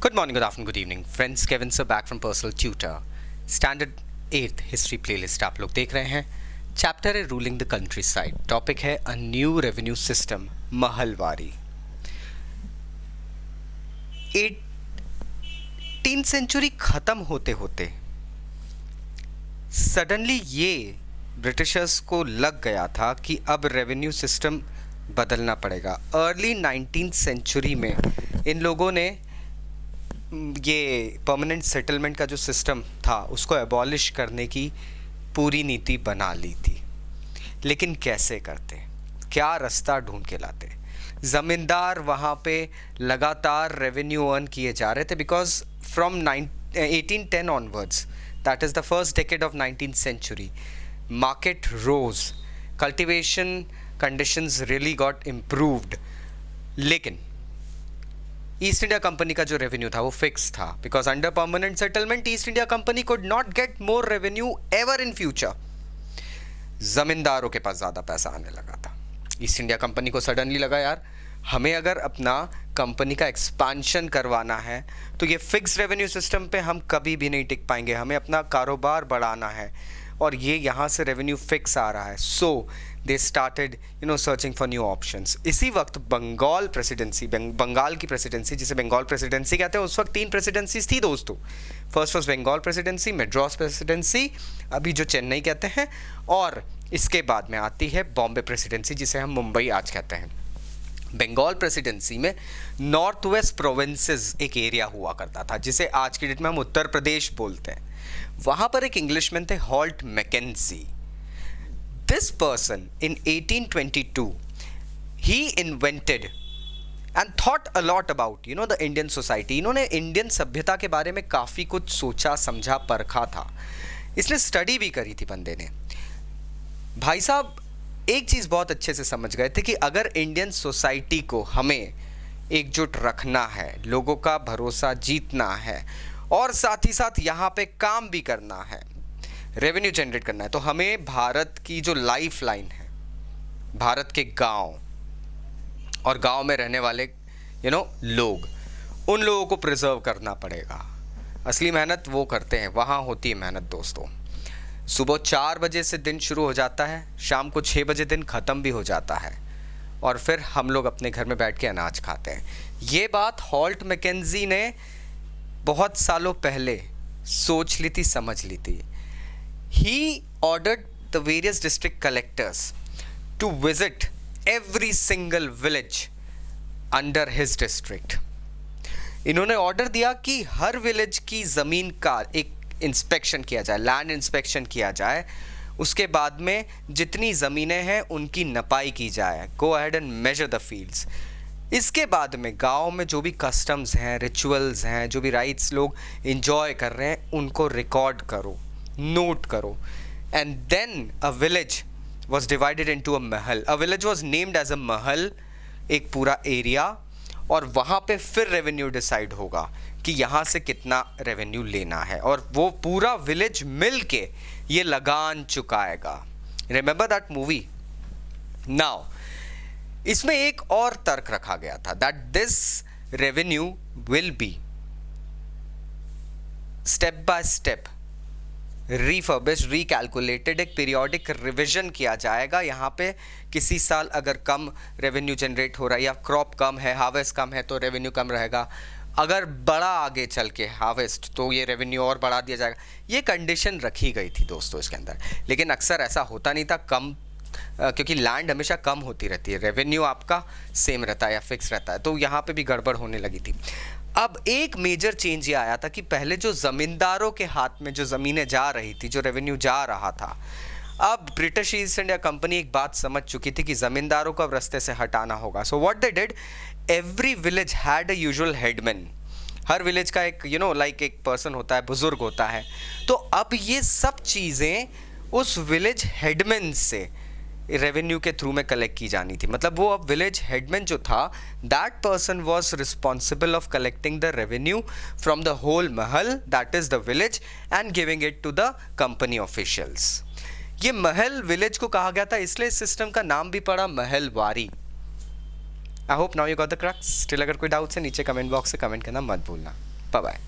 Good morning, good afternoon, good evening. Friends, Kevin sir back from Personal Tutor. Standard 8th history playlist आप लोग देख रहे हैं. Chapter है ruling the countryside. Topic है a new revenue system, Mahalwari. 18th century खत्म होते होते सडनली ये ब्रिटिशर्स को लग गया था कि अब रेवेन्यू सिस्टम बदलना पड़ेगा. अर्ली 19th सेंचुरी में इन लोगों ने ये परमानेंट सेटलमेंट का जो सिस्टम था उसको एबॉलिश करने की पूरी नीति बना ली थी. लेकिन कैसे करते, क्या रास्ता ढूंढ के लाते? ज़मींदार वहाँ पे लगातार रेवेन्यू अर्न किए जा रहे थे because from 1810 onwards, that is the first decade of 19th century, market rose, cultivation conditions really got improved. लेकिन ईस्ट इंडिया कंपनी का जो रेवेन्यू था वो फिक्स था because under permanent settlement East India Company could not get more revenue ever in future. जमींदारों के पास ज़्यादा पैसा आने लगा था. ईस्ट इंडिया कंपनी को सडनली लगा यार हमें अगर अपना कंपनी का एक्सपांशन करवाना है तो ये फिक्स रेवेन्यू सिस्टम पे हम कभी भी नहीं टिक पाएंगे. हमें अपना कारोबार बढ़ाना है और ये यहाँ से रेवेन्यू फिक्स आ रहा है. So they started searching for new options. इसी वक्त बंगाल प्रेसिडेंसी, बंगाल की प्रेसिडेंसी जिसे बंगाल प्रेसिडेंसी कहते हैं, उस वक्त 3 प्रेसिडेंसीज थी दोस्तों. First was Bengal presidency, Madras presidency, अभी जो चेन्नई कहते हैं, और इसके बाद में आती है बॉम्बे प्रेसिडेंसी जिसे हम मुंबई आज कहते हैं. बंगाल प्रेसिडेंसी में नॉर्थ वेस्ट प्रोविंसेस एक एरिया हुआ करता था जिसे आज की डेट में हम उत्तर प्रदेश बोलते हैं. वहाँ पर एक इंग्लिशमैन थे Holt Mackenzie. This person in 1822 he invented and thought a lot about the Indian society. इन्होंने इंडियन सभ्यता के बारे में काफ़ी कुछ सोचा समझा परखा था. इसने स्टडी भी करी थी बंदे ने. भाई साहब एक चीज़ बहुत अच्छे से समझ गए थे कि अगर इंडियन सोसाइटी को हमें एकजुट रखना है, लोगों का भरोसा जीतना है और साथ ही साथ यहाँ पे काम भी करना है, रेवेन्यू जनरेट करना है, तो हमें भारत की जो लाइफ लाइन है, भारत के गांव और गांव में रहने वाले लोग, उन लोगों को प्रिजर्व करना पड़ेगा. असली मेहनत वो करते हैं, वहाँ होती है मेहनत दोस्तों. सुबह 4 बजे से दिन शुरू हो जाता है, शाम को 6 बजे दिन ख़त्म भी हो जाता है और फिर हम लोग अपने घर में बैठ के अनाज खाते हैं. ये बात हॉल्ट मैकेंजी ने बहुत सालों पहले सोच ली थी, समझ ली थी. He ordered the various district collectors to visit every single village under his district. इन्होंने ऑर्डर दिया कि हर विलेज की ज़मीन का एक इंस्पेक्शन किया जाए, लैंड इंस्पेक्शन किया जाए. उसके बाद में जितनी ज़मीनें हैं उनकी नपाई की जाए. Go ahead and measure the fields. इसके बाद में गांव में जो भी कस्टम्स हैं, रिचुअल्स हैं, जो भी राइट्स लोग इंजॉय कर रहे हैं, उनको रिकॉर्ड करो, नोट करो. And then a village was divided into a mahal. A village was named as a mahal, एक पूरा एरिया, और वहाँ पे फिर रेवेन्यू डिसाइड होगा कि यहाँ से कितना रेवेन्यू लेना है और वो पूरा विलेज मिल के ये लगान चुकाएगा. Remember that movie. नाउ इसमें एक और तर्क रखा गया था that this revenue will be step by step refurbished, recalculated, एक पीरियोडिक रिविजन किया जाएगा. यहाँ पे किसी साल अगर कम रेवेन्यू जनरेट हो रहा है या क्रॉप कम है, हार्वेस्ट कम है, तो रेवेन्यू कम रहेगा. अगर बड़ा आगे चल के हार्वेस्ट तो ये रेवेन्यू और बढ़ा दिया जाएगा. ये कंडीशन रखी गई थी दोस्तों इसके अंदर. लेकिन अक्सर ऐसा होता नहीं था, कम क्योंकि लैंड हमेशा कम होती रहती है, रेवेन्यू आपका सेम रहता है या फिक्स रहता है. तो यहाँ पे भी गड़बड़ होने लगी थी. अब एक मेजर चेंज ये आया था कि पहले जो ज़मींदारों के हाथ में जो ज़मीनें जा रही थी, जो रेवेन्यू जा रहा था, अब ब्रिटिश ईस्ट इंडिया कंपनी एक बात समझ चुकी थी कि ज़मींदारों को अब रास्ते से हटाना होगा. So what they did, every village had a usual headman. Her village का एक लाइक एक पर्सन होता है, बुजुर्ग होता है. तो अब ये सब चीज़ें उस विलेज हेडमैन से रेवेन्यू के थ्रू में कलेक्ट की जानी थी. मतलब वो अब विलेज हेडमैन जो था, that person was responsible of collecting the revenue from the whole mahal, that is the village, and giving it to the company officials. ये महल विलेज को कहा गया था, इसलिए इस सिस्टम का नाम भी पड़ा Mahalwari. I hope now you got the crux. Still अगर कोई डाउट्स है नीचे कमेंट बॉक्स से कमेंट करना मत भूलना. Bye bye.